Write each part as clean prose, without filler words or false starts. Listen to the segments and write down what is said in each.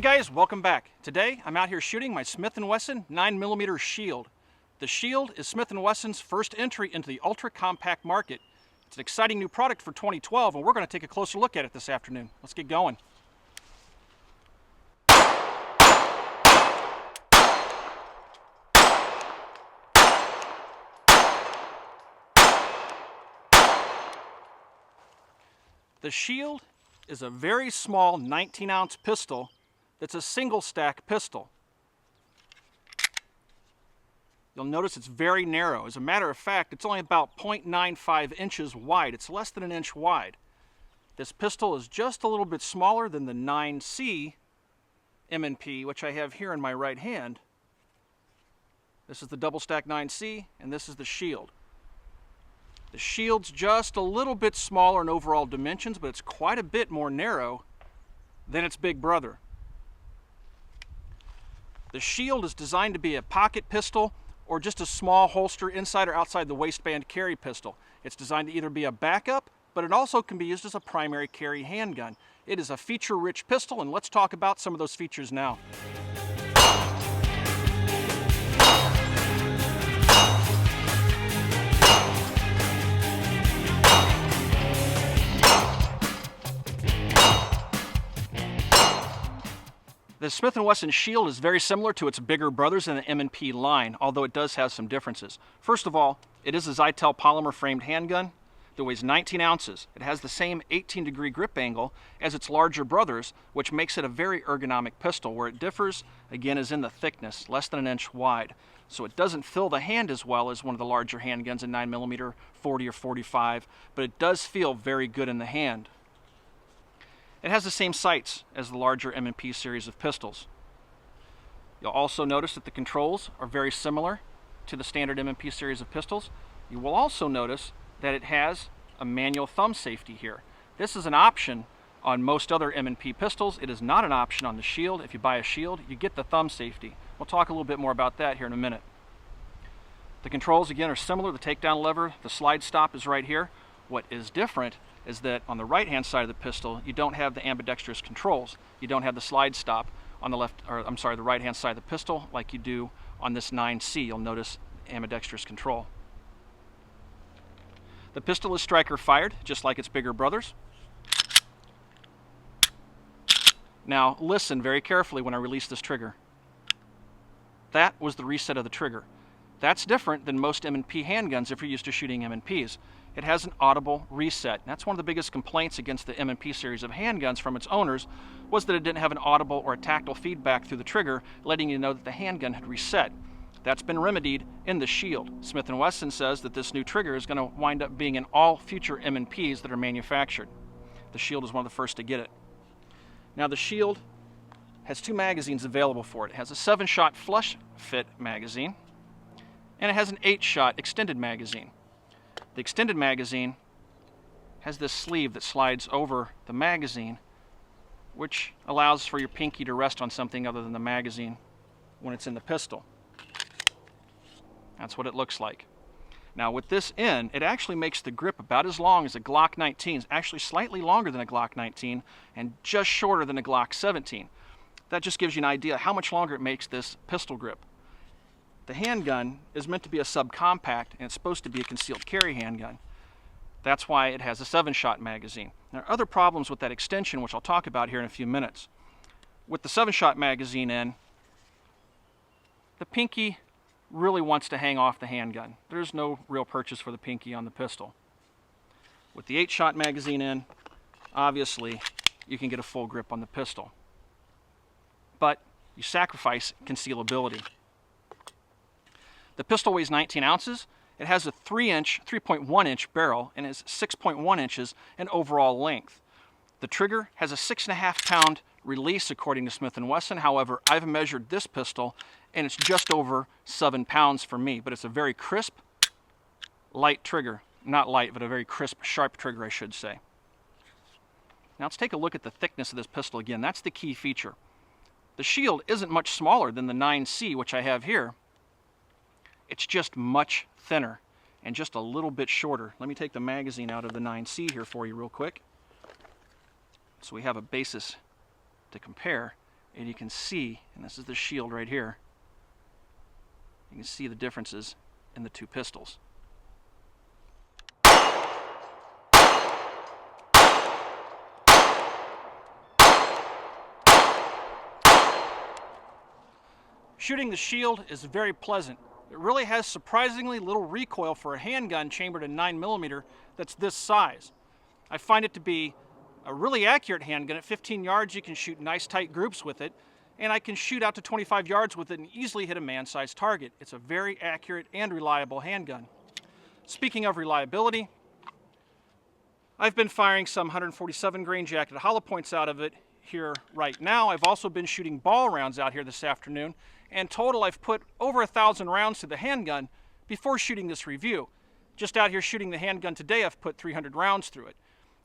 guys, welcome back. Today I'm out here shooting my Smith and Wesson 9mm Shield. The Shield is Smith and Wesson's first entry into the ultra compact market. It's an exciting new product for 2012 and we're going to take a closer look at it this afternoon. Let's get going. The Shield is a very small 19-ounce pistol that's a single stack pistol. You'll notice it's very narrow. As a matter of fact, it's only about 0.95 inches wide. It's less than an inch wide. This pistol is just a little bit smaller than the 9C M&P, which I have here in my right hand. This is the double stack 9C, and this is the Shield. The Shield's just a little bit smaller in overall dimensions, but it's quite a bit more narrow than its big brother. The Shield is designed to be a pocket pistol or just a small holster inside or outside the waistband carry pistol. It's designed to either be a backup, but it also can be used as a primary carry handgun. It is a feature-rich pistol, and let's talk about some of those features now. The Smith and Wesson Shield is very similar to its bigger brothers in the M&P line, although it does have some differences. First of all, it is a Zytel polymer framed handgun that weighs 19 ounces. It has the same 18-degree grip angle as its larger brothers, which makes it a very ergonomic pistol. Where it differs, again, is in the thickness, less than an inch wide. So it doesn't fill the hand as well as one of the larger handguns in 9mm, 40 or 45, but it does feel very good in the hand. It has the same sights as the larger M&P series of pistols. You'll also notice that the controls are very similar to the standard M&P series of pistols. You will also notice that it has a manual thumb safety here. This is an option on most other M&P pistols. It is not an option on the Shield. If you buy a Shield, you get the thumb safety. We'll talk a little bit more about that here in a minute. The controls, again, are similar. The takedown lever, the slide stop is right here. What is different is that on the right-hand side of the pistol, you don't have the ambidextrous controls. You don't have the slide stop on the the right-hand side of the pistol like you do on this 9C. You'll notice ambidextrous control. The pistol is striker fired, just like its bigger brothers. Now, listen very carefully when I release this trigger. That was the reset of the trigger. That's different than most M&P handguns if you're used to shooting M&Ps. It has an audible reset. That's one of the biggest complaints against the M&P series of handguns from its owners, was that it didn't have an audible or a tactile feedback through the trigger, letting you know that the handgun had reset. That's been remedied in the Shield. Smith and Wesson says that this new trigger is going to wind up being in all future M&Ps that are manufactured. The Shield is one of the first to get it. Now the Shield has two magazines available for it. It has a 7-shot flush fit magazine, and it has an 8-shot extended magazine. The extended magazine has this sleeve that slides over the magazine, which allows for your pinky to rest on something other than the magazine when it's in the pistol. That's what it looks like. Now with this in, it actually makes the grip about as long as a Glock 19, it's actually slightly longer than a Glock 19 and just shorter than a Glock 17. That just gives you an idea how much longer it makes this pistol grip. The handgun is meant to be a subcompact, and it's supposed to be a concealed carry handgun. That's why it has a 7-shot magazine. There are other problems with that extension, which I'll talk about here in a few minutes. With the 7-shot magazine in, the pinky really wants to hang off the handgun. There's no real purchase for the pinky on the pistol. With the 8-shot magazine in, obviously, you can get a full grip on the pistol. But you sacrifice concealability. The pistol weighs 19 ounces. It has a 3.1 inch barrel and is 6.1 inches in overall length. The trigger has a 6.5 pound release according to Smith and Wesson. However, I've measured this pistol and it's just over 7 pounds for me, but it's a very crisp, light trigger. Not light, but a very crisp, sharp trigger, I should say. Now let's take a look at the thickness of this pistol again. That's the key feature. The Shield isn't much smaller than the 9C, which I have here. It's just much thinner and just a little bit shorter. Let me take the magazine out of the 9C here for you real quick, so we have a basis to compare. And you can see, and this is the Shield right here, you can see the differences in the two pistols. Shooting the Shield is very pleasant. It really has surprisingly little recoil for a handgun chambered in 9mm that's this size. I find it to be a really accurate handgun. At 15 yards you can shoot nice tight groups with it, and I can shoot out to 25 yards with it and easily hit a man-sized target. It's a very accurate and reliable handgun. Speaking of reliability, I've been firing some 147 grain jacketed hollow points out of it here right now. I've also been shooting ball rounds out here this afternoon, and total I've put over 1,000 rounds through the handgun before shooting this review. Just out here shooting the handgun today, I've put 300 rounds through it.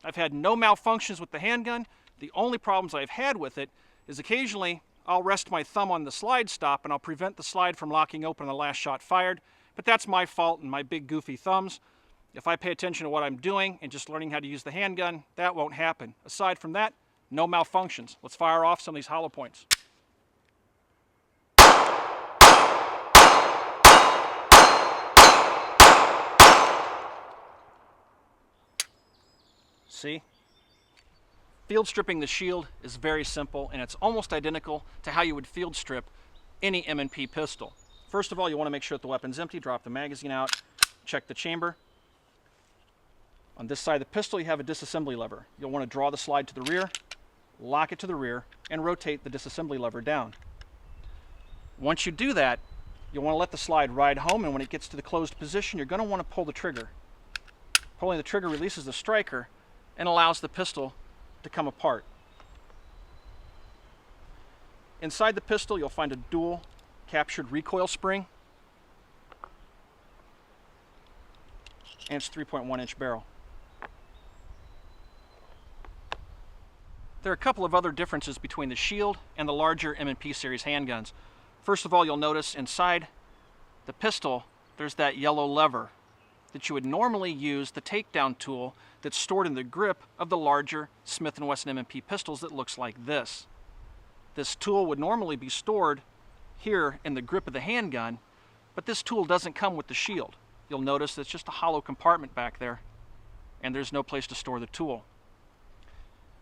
I've had no malfunctions with the handgun. The only problems I've had with it is occasionally I'll rest my thumb on the slide stop and I'll prevent the slide from locking open on the last shot fired, but that's my fault and my big goofy thumbs. If I pay attention to what I'm doing and just learning how to use the handgun, that won't happen. Aside from that, no malfunctions. Let's fire off some of these hollow points. See? Field stripping the Shield is very simple, and it's almost identical to how you would field strip any M&P pistol. First of all, you want to make sure that the weapon's empty. Drop the magazine out, check the chamber. On this side of the pistol, you have a disassembly lever. You'll want to draw the slide to the rear, lock it to the rear, and rotate the disassembly lever down. Once you do that, you'll want to let the slide ride home, and when it gets to the closed position, you're going to want to pull the trigger. Pulling the trigger releases the striker and allows the pistol to come apart. Inside the pistol, you'll find a dual captured recoil spring, and it's 3.1-inch barrel. There are a couple of other differences between the Shield and the larger M&P series handguns. First of all, you'll notice inside the pistol there's that yellow lever that you would normally use, the takedown tool that's stored in the grip of the larger Smith and Wesson M&P pistols that looks like this. This tool would normally be stored here in the grip of the handgun, but this tool doesn't come with the Shield. You'll notice it's just a hollow compartment back there, and there's no place to store the tool.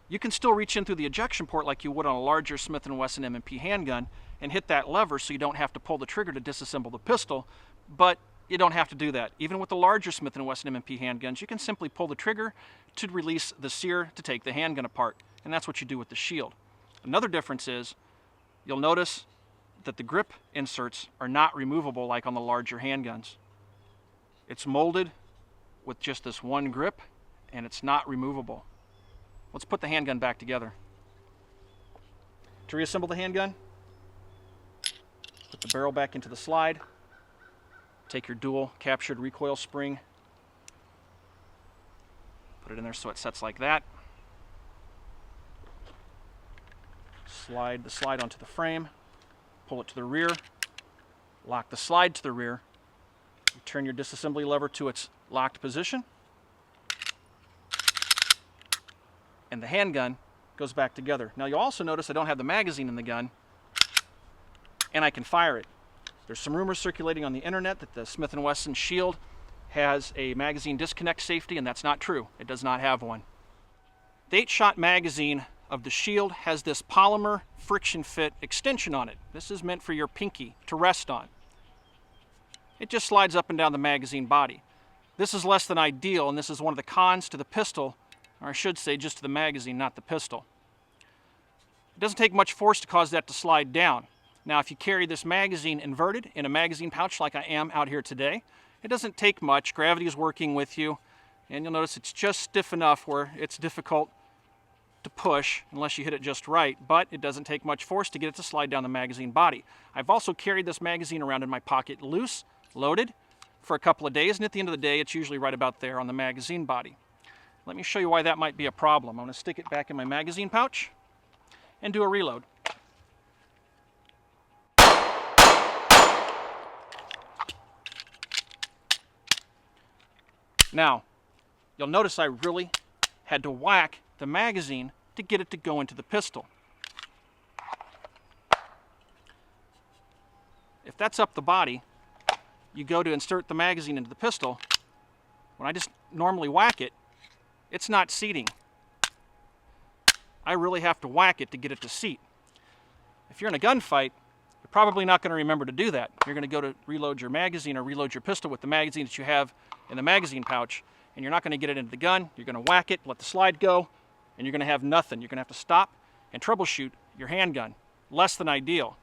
You can still reach in through the ejection port like you would on a larger Smith and Wesson M&P handgun and hit that lever so you don't have to pull the trigger to disassemble the pistol, but you don't have to do that. Even with the larger Smith and Wesson M&P handguns, you can simply pull the trigger to release the sear to take the handgun apart, and that's what you do with the Shield. Another difference is you'll notice that the grip inserts are not removable like on the larger handguns. It's molded with just this one grip, and it's not removable. Let's put the handgun back together. To reassemble the handgun, put the barrel back into the slide. Take your dual captured recoil spring, put it in there so it sets like that. Slide the slide onto the frame, pull it to the rear, lock the slide to the rear, turn your disassembly lever to its locked position, and the handgun goes back together. Now you'll also notice I don't have the magazine in the gun, and I can fire it. There's some rumors circulating on the internet that the Smith and Wesson Shield has a magazine disconnect safety, and that's not true. It does not have one. The 8-shot magazine of the Shield has this polymer friction fit extension on it. This is meant for your pinky to rest on. It just slides up and down the magazine body. This is less than ideal, and this is one of the cons to the pistol, or I should say just to the magazine, not the pistol. It doesn't take much force to cause that to slide down. Now, if you carry this magazine inverted in a magazine pouch like I am out here today, it doesn't take much. Gravity is working with you, and you'll notice it's just stiff enough where it's difficult to push unless you hit it just right, but it doesn't take much force to get it to slide down the magazine body. I've also carried this magazine around in my pocket loose, loaded, for a couple of days, and at the end of the day, it's usually right about there on the magazine body. Let me show you why that might be a problem. I'm going to stick it back in my magazine pouch and do a reload. Now, you'll notice I really had to whack the magazine to get it to go into the pistol. if that's up the body, you go to insert the magazine into the pistol. When I just normally whack it, it's not seating. I really have to whack it to get it to seat. If you're in a gunfight, you're probably not going to remember to do that. You're going to go to reload your magazine or reload your pistol with the magazine that you have in the magazine pouch, and you're not going to get it into the gun. You're going to whack it, let the slide go, and you're going to have nothing. You're going to have to stop and troubleshoot your handgun. Less than ideal.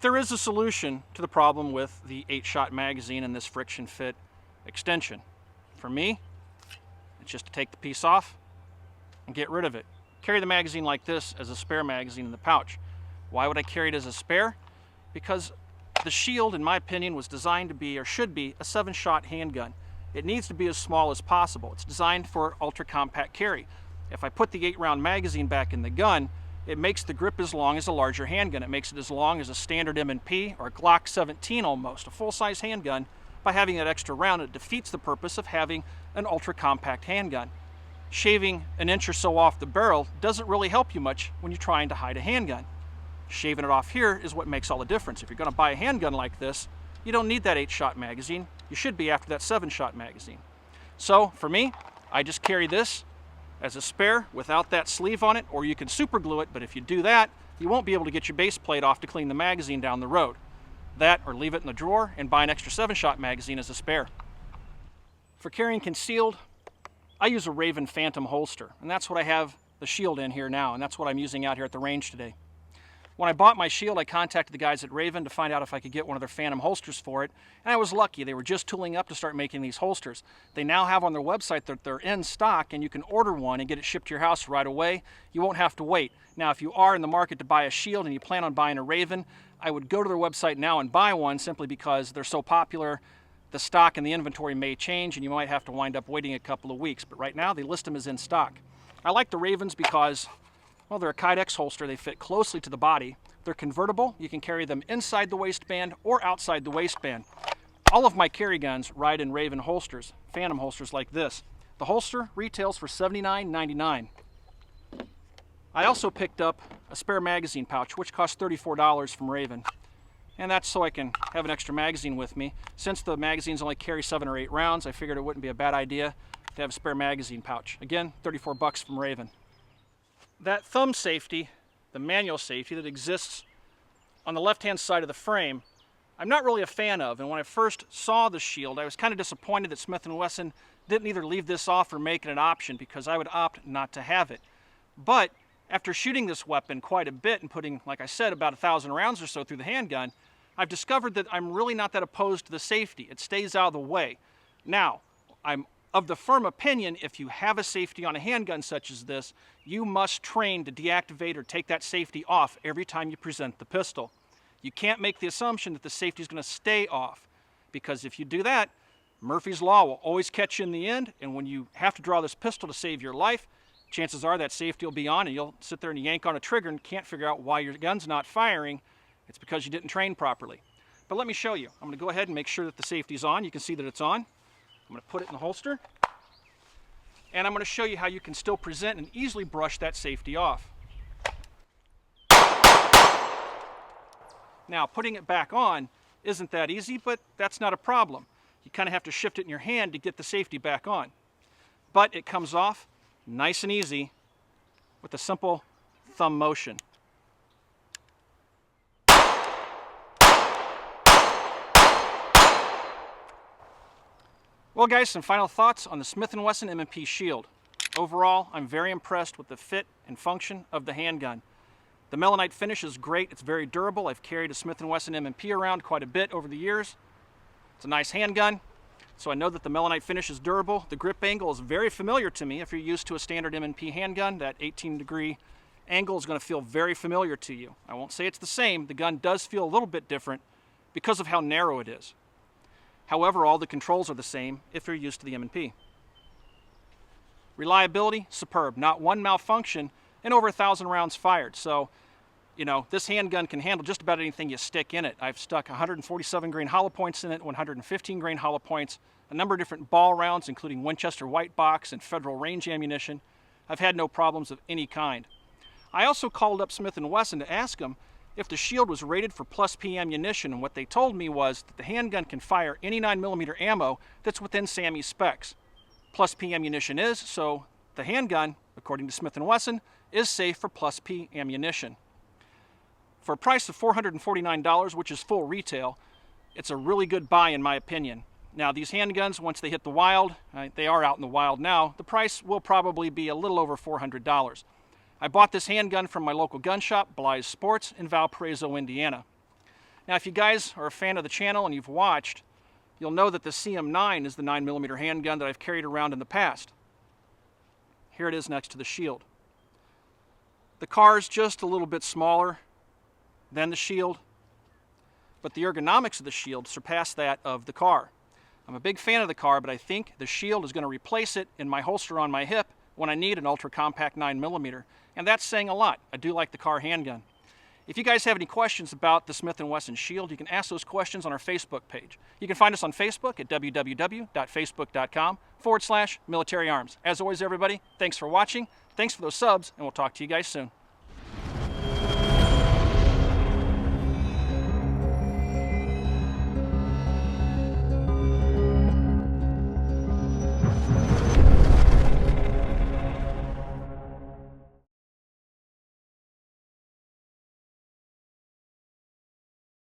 There is a solution to the problem with the 8-shot magazine and this friction fit extension. For me, it's just to take the piece off and get rid of it. Carry the magazine like this as a spare magazine in the pouch. Why would I carry it as a spare? Because the Shield, in my opinion, was designed to be, or should be, a 7-shot handgun. It needs to be as small as possible. It's designed for ultra-compact carry. If I put the 8-round magazine back in the gun, it makes the grip as long as a larger handgun. It makes it as long as a standard M&P or Glock 17 almost, a full-size handgun. By having that extra round, it defeats the purpose of having an ultra-compact handgun. Shaving an inch or so off the barrel doesn't really help you much when you're trying to hide a handgun. Shaving it off here is what makes all the difference. If you're going to buy a handgun like this, you don't need that 8-shot magazine. You should be after that 7-shot magazine. So for me, I just carry this as a spare without that sleeve on it, or you can super glue it, but if you do that, you won't be able to get your base plate off to clean the magazine down the road. That, or leave it in the drawer and buy an extra 7-shot magazine as a spare. For carrying concealed, I use a Raven Phantom holster, and that's what I have the Shield in here now, and that's what I'm using out here at the range today. When I bought my Shield, I contacted the guys at Raven to find out if I could get one of their Phantom holsters for it, and I was lucky. They were just tooling up to start making these holsters. They now have on their website that they're in stock, and you can order one and get it shipped to your house right away. You won't have to wait. Now, if you are in the market to buy a Shield and you plan on buying a Raven, I would go to their website now and buy one simply because they're so popular. The stock and the inventory may change, and you might have to wind up waiting a couple of weeks, but right now they list them as in stock. I like the Ravens because, well, they're a Kydex holster. They fit closely to the body. They're convertible. You can carry them inside the waistband or outside the waistband. All of my carry guns ride in Raven holsters, Phantom holsters like this. The holster retails for $79.99. I also picked up a spare magazine pouch, which costs $34 from Raven. And that's so I can have an extra magazine with me. Since the magazines only carry 7 or 8 rounds, I figured it wouldn't be a bad idea to have a spare magazine pouch. Again, $34 from Raven. That thumb safety, the manual safety that exists on the left-hand side of the frame, I'm not really a fan of. And when I first saw the Shield, I was kind of disappointed that Smith and Wesson didn't either leave this off or make it an option, because I would opt not to have it. But after shooting this weapon quite a bit and putting, like I said, about 1,000 rounds or so through the handgun, I've discovered that I'm really not that opposed to the safety. It stays out of the way. Now, I'm of the firm opinion, if you have a safety on a handgun such as this, you must train to deactivate or take that safety off every time you present the pistol. You can't make the assumption that the safety is going to stay off, because if you do that, Murphy's Law will always catch you in the end, and when you have to draw this pistol to save your life, chances are that safety will be on, and you'll sit there and yank on a trigger and can't figure out why your gun's not firing. It's because you didn't train properly. But let me show you. I'm going to go ahead and make sure that the safety's on. You can see that it's on. I'm going to put it in the holster. And I'm going to show you how you can still present and easily brush that safety off. Now, putting it back on isn't that easy, but that's not a problem. You kind of have to shift it in your hand to get the safety back on. But it comes off nice and easy with a simple thumb motion. Well guys, some final thoughts on the Smith and Wesson M&P Shield. Overall, I'm very impressed with the fit and function of the handgun. The melanite finish is great. It's very durable. I've carried a Smith and Wesson M&P around quite a bit over the years. It's a nice handgun, so I know that the melanite finish is durable. The grip angle is very familiar to me. If you're used to a standard M&P handgun, that 18-degree angle is going to feel very familiar to you. I won't say it's the same. The gun does feel a little bit different because of how narrow it is. However, all the controls are the same if you're used to the M&P. Reliability, superb. Not one malfunction and over 1,000 rounds fired. So, you know, this handgun can handle just about anything you stick in it. I've stuck 147 grain hollow points in it, 115 grain hollow points, a number of different ball rounds, including Winchester white box and Federal range ammunition. I've had no problems of any kind. I also called up Smith and Wesson to ask them if the Shield was rated for plus P ammunition, and what they told me was that the handgun can fire any 9mm ammo that's within SAMI specs. Plus P ammunition is, so the handgun, according to Smith and Wesson, is safe for plus P ammunition. For a price of $449, which is full retail, it's a really good buy in my opinion. Now these handguns, once they hit the wild, they are out in the wild now, the price will probably be a little over $400. I bought this handgun from my local gun shop, Bly's Sports, in Valparaiso, Indiana. Now if you guys are a fan of the channel and you've watched, you'll know that the CM9 is the 9mm handgun that I've carried around in the past. Here it is next to the Shield. The car is just a little bit smaller than the Shield, but the ergonomics of the Shield surpass that of the car. I'm a big fan of the car, but I think the Shield is going to replace it in my holster on my hip when I need an ultra-compact 9mm, and that's saying a lot. I do like the car handgun. If you guys have any questions about the Smith and Wesson Shield, you can ask those questions on our Facebook page. You can find us on Facebook at www.facebook.com/militaryarms. As always, everybody, thanks for watching, thanks for those subs, and we'll talk to you guys soon.